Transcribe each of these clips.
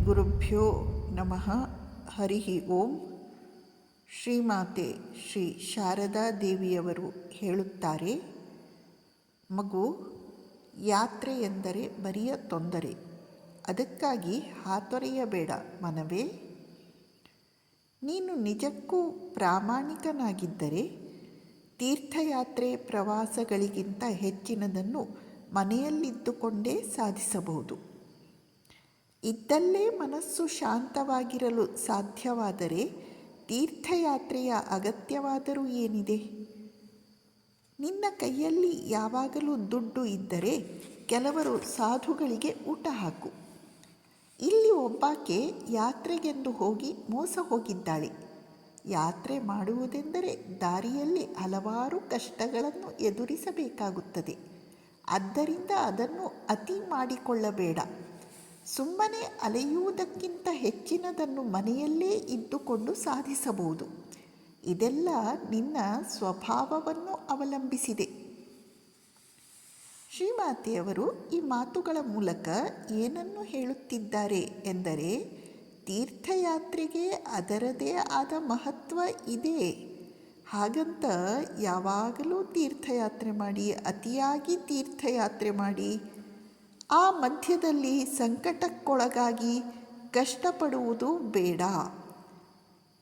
ಗುರುಭ್ಯೋ ನಮಃ. ಹರಿ ಓಂ. ಶ್ರೀಮಾತೆ ಶ್ರೀ ಶಾರದಾ ದೇವಿಯವರು ಹೇಳುತ್ತಾರೆ, ಮಗು, ಯಾತ್ರೆ ಎಂದರೆ ಬರಿಯ ತೊಂದರೆ, ಅದಕ್ಕಾಗಿ ಹಾತೊರೆಯಬೇಡ ಮನವೇ. ನೀನು ನಿಜಕ್ಕೂ ಪ್ರಾಮಾಣಿಕನಾಗಿದ್ದರೆ ತೀರ್ಥಯಾತ್ರೆ ಪ್ರವಾಸಗಳಿಗಿಂತ ಹೆಚ್ಚಿನದನ್ನು ಮನೆಯಲ್ಲಿದ್ದುಕೊಂಡೇ ಸಾಧಿಸಬಹುದು. ಇದ್ದಲ್ಲೇ ಮನಸ್ಸು ಶಾಂತವಾಗಿರಲು ಸಾಧ್ಯವಾದರೆ ತೀರ್ಥಯಾತ್ರೆಯ ಅಗತ್ಯವಾದರೂ ಏನಿದೆ? ನಿನ್ನ ಕೈಯಲ್ಲಿ ಯಾವಾಗಲೂ ದುಡ್ಡು ಇದ್ದರೆ ಕೆಲವರು ಸಾಧುಗಳಿಗೆ ಊಟ ಹಾಕು. ಇಲ್ಲಿ ಒಬ್ಬಾಕೆ ಯಾತ್ರೆಗೆಂದು ಹೋಗಿ ಮೋಸ ಹೋಗಿದ್ದಾಳೆ. ಯಾತ್ರೆ ಮಾಡುವುದೆಂದರೆ ದಾರಿಯಲ್ಲಿ ಹಲವಾರು ಕಷ್ಟಗಳನ್ನು ಎದುರಿಸಬೇಕಾಗುತ್ತದೆ. ಆದ್ದರಿಂದ ಅದನ್ನು ಅತಿ ಮಾಡಿಕೊಳ್ಳಬೇಡ. ಸುಮ್ಮನೆ ಅಲೆಯುವುದಕ್ಕಿಂತ ಹೆಚ್ಚಿನದನ್ನು ಮನೆಯಲ್ಲೇ ಇದ್ದುಕೊಂಡು ಸಾಧಿಸಬಹುದು. ಇದೆಲ್ಲ ನಿನ್ನ ಸ್ವಭಾವವನ್ನು ಅವಲಂಬಿಸಿದೆ. ಶ್ರೀಮಾತೆಯವರು ಈ ಮಾತುಗಳ ಮೂಲಕ ಏನನ್ನು ಹೇಳುತ್ತಿದ್ದಾರೆ ಎಂದರೆ, ತೀರ್ಥಯಾತ್ರೆಗೆ ಅದರದೇ ಆದ ಮಹತ್ವ ಇದೆ. ಹಾಗಂತ ಯಾವಾಗಲೂ ತೀರ್ಥಯಾತ್ರೆ ಮಾಡಿ, ಅತಿಯಾಗಿ ತೀರ್ಥಯಾತ್ರೆ ಮಾಡಿ, ಆ ಮಧ್ಯದಲ್ಲಿ ಸಂಕಟಕ್ಕೊಳಗಾಗಿ ಕಷ್ಟಪಡುವುದು ಬೇಡ.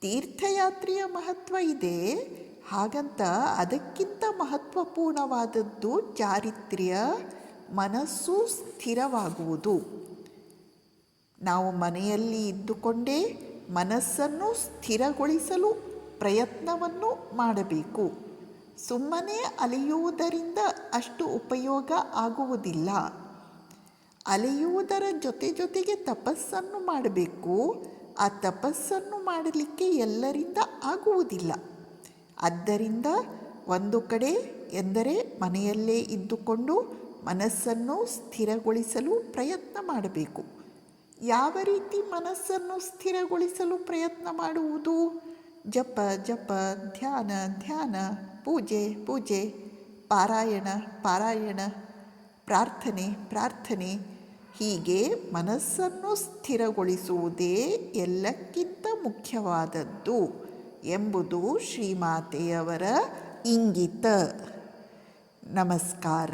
ತೀರ್ಥಯಾತ್ರೆಯ ಮಹತ್ವ ಇದೆ, ಹಾಗಂತ ಅದಕ್ಕಿಂತ ಮಹತ್ವಪೂರ್ಣವಾದದ್ದು ಚಾರಿತ್ರ್ಯ, ಮನಸ್ಸು ಸ್ಥಿರವಾಗುವುದು. ನಾವು ಮನೆಯಲ್ಲಿ ಇದ್ದುಕೊಂಡೇ ಮನಸ್ಸನ್ನು ಸ್ಥಿರಗೊಳಿಸಲು ಪ್ರಯತ್ನವನ್ನು ಮಾಡಬೇಕು. ಸುಮ್ಮನೆ ಅಲೆಯುವುದರಿಂದ ಅಷ್ಟು ಉಪಯೋಗ ಆಗುವುದಿಲ್ಲ. ಅಲೆಯುವುದರ ಜೊತೆಗೆ ತಪಸ್ಸನ್ನು ಮಾಡಬೇಕು. ಆ ತಪಸ್ಸನ್ನು ಮಾಡಲಿಕ್ಕೆ ಎಲ್ಲರಿಂದ ಆಗುವುದಿಲ್ಲ. ಆದ್ದರಿಂದ ಒಂದು ಕಡೆ ಎಂದರೆ ಮನೆಯಲ್ಲೇ ಇದ್ದುಕೊಂಡು ಮನಸ್ಸನ್ನು ಸ್ಥಿರಗೊಳಿಸಲು ಪ್ರಯತ್ನ ಮಾಡಬೇಕು. ಯಾವ ರೀತಿ ಮನಸ್ಸನ್ನು ಸ್ಥಿರಗೊಳಿಸಲು ಪ್ರಯತ್ನ ಮಾಡುವುದು? ಜಪ ಜಪ, ಧ್ಯಾನ ಧ್ಯಾನ, ಪೂಜೆ ಪಾರಾಯಣ, ಪ್ರಾರ್ಥನೆ, ಹೀಗೆ ಮನಸ್ಸನ್ನು ಸ್ಥಿರಗೊಳಿಸುವುದೇ ಎಲ್ಲಕ್ಕಿಂತ ಮುಖ್ಯವಾದದ್ದು ಎಂಬುದು ಶ್ರೀಮಾತೆಯವರ ಇಂಗಿತ. ನಮಸ್ಕಾರ.